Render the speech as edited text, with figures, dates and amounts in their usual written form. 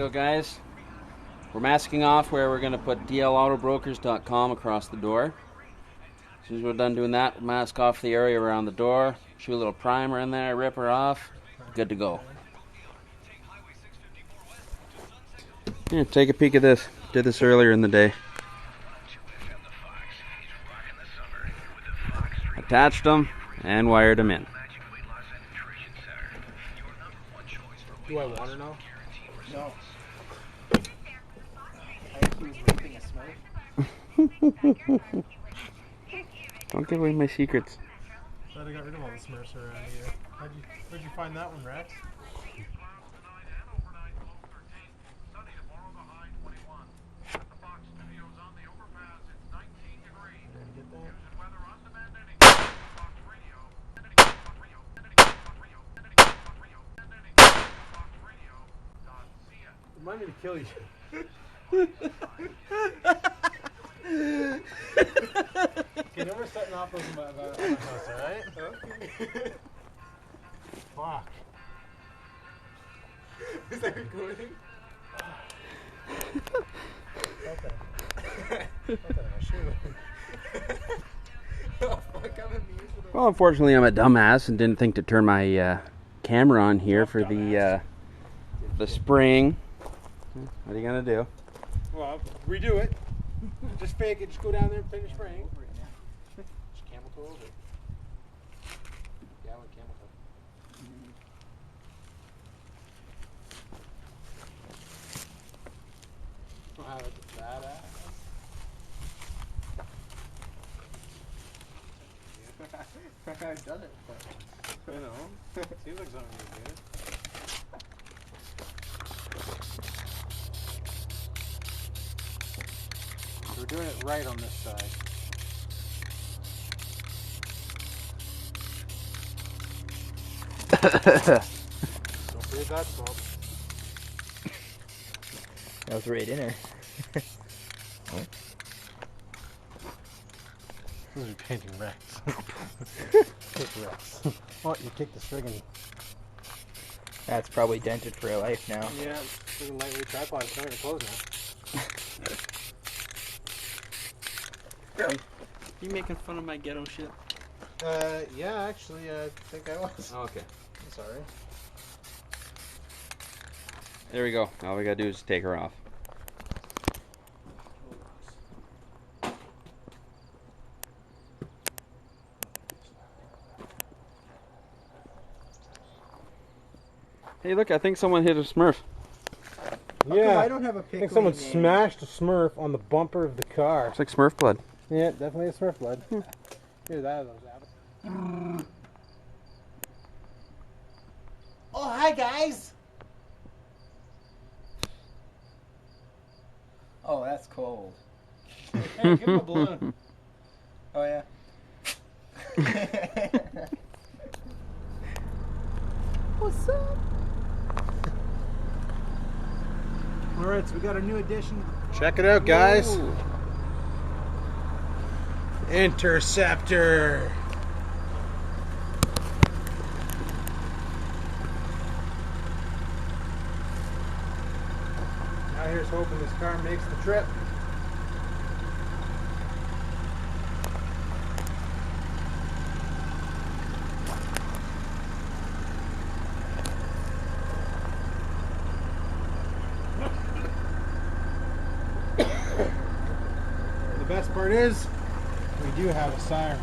go, guys. We're masking off where we're going to put autobrokers.com across the door. As soon as we're done doing that, we'll mask off the area around the door, shoot a little primer in there, rip her off, good to go. Here, take a peek at this. Did this earlier in the day. Attached them and wired them in. Do I want to know? No. Don't give away my secrets. Glad I got rid of all the Smurfs around here. Where'd you find that one, Rex? Remind me to kill you. Okay, no more setting off those about my house, alright? Okay. Fuck. Is that recording? Okay. Well, unfortunately, I'm a dumbass and didn't think to turn my camera on here for the spring. What are you gonna do? Well, redo it. Just fake it. Just go down there and finish spraying. Just camel toe over it. Yeah, with camel toe. Wow, that's badass. I've done it. I know. Seems like something you did. We're doing it right on this side. Don't forget that salt. That was right in her. Who's painting Rex? Kick Rex. Oh, you kicked the friggin'. That's probably dented for a life now. Yeah, friggin' lightweight tripod is starting to close now. You making fun of my ghetto shit? Yeah, actually, I think I was. Oh, okay. I'm sorry. There we go. All we gotta do is take her off. Hey, look, I think someone hit a Smurf. Yeah, I don't have a I think someone smashed a Smurf on the bumper of the car. It's like Smurf blood. Yeah, definitely a Smurf blood. Here's that of those apples. Oh, hi guys! Oh, that's cold. Hey, give him a balloon. Oh, yeah. What's up? Alright, so we got a new addition. Check it out, guys. Ooh. Interceptor. Now here's hoping this car makes the trip. The best part is, we do have a siren.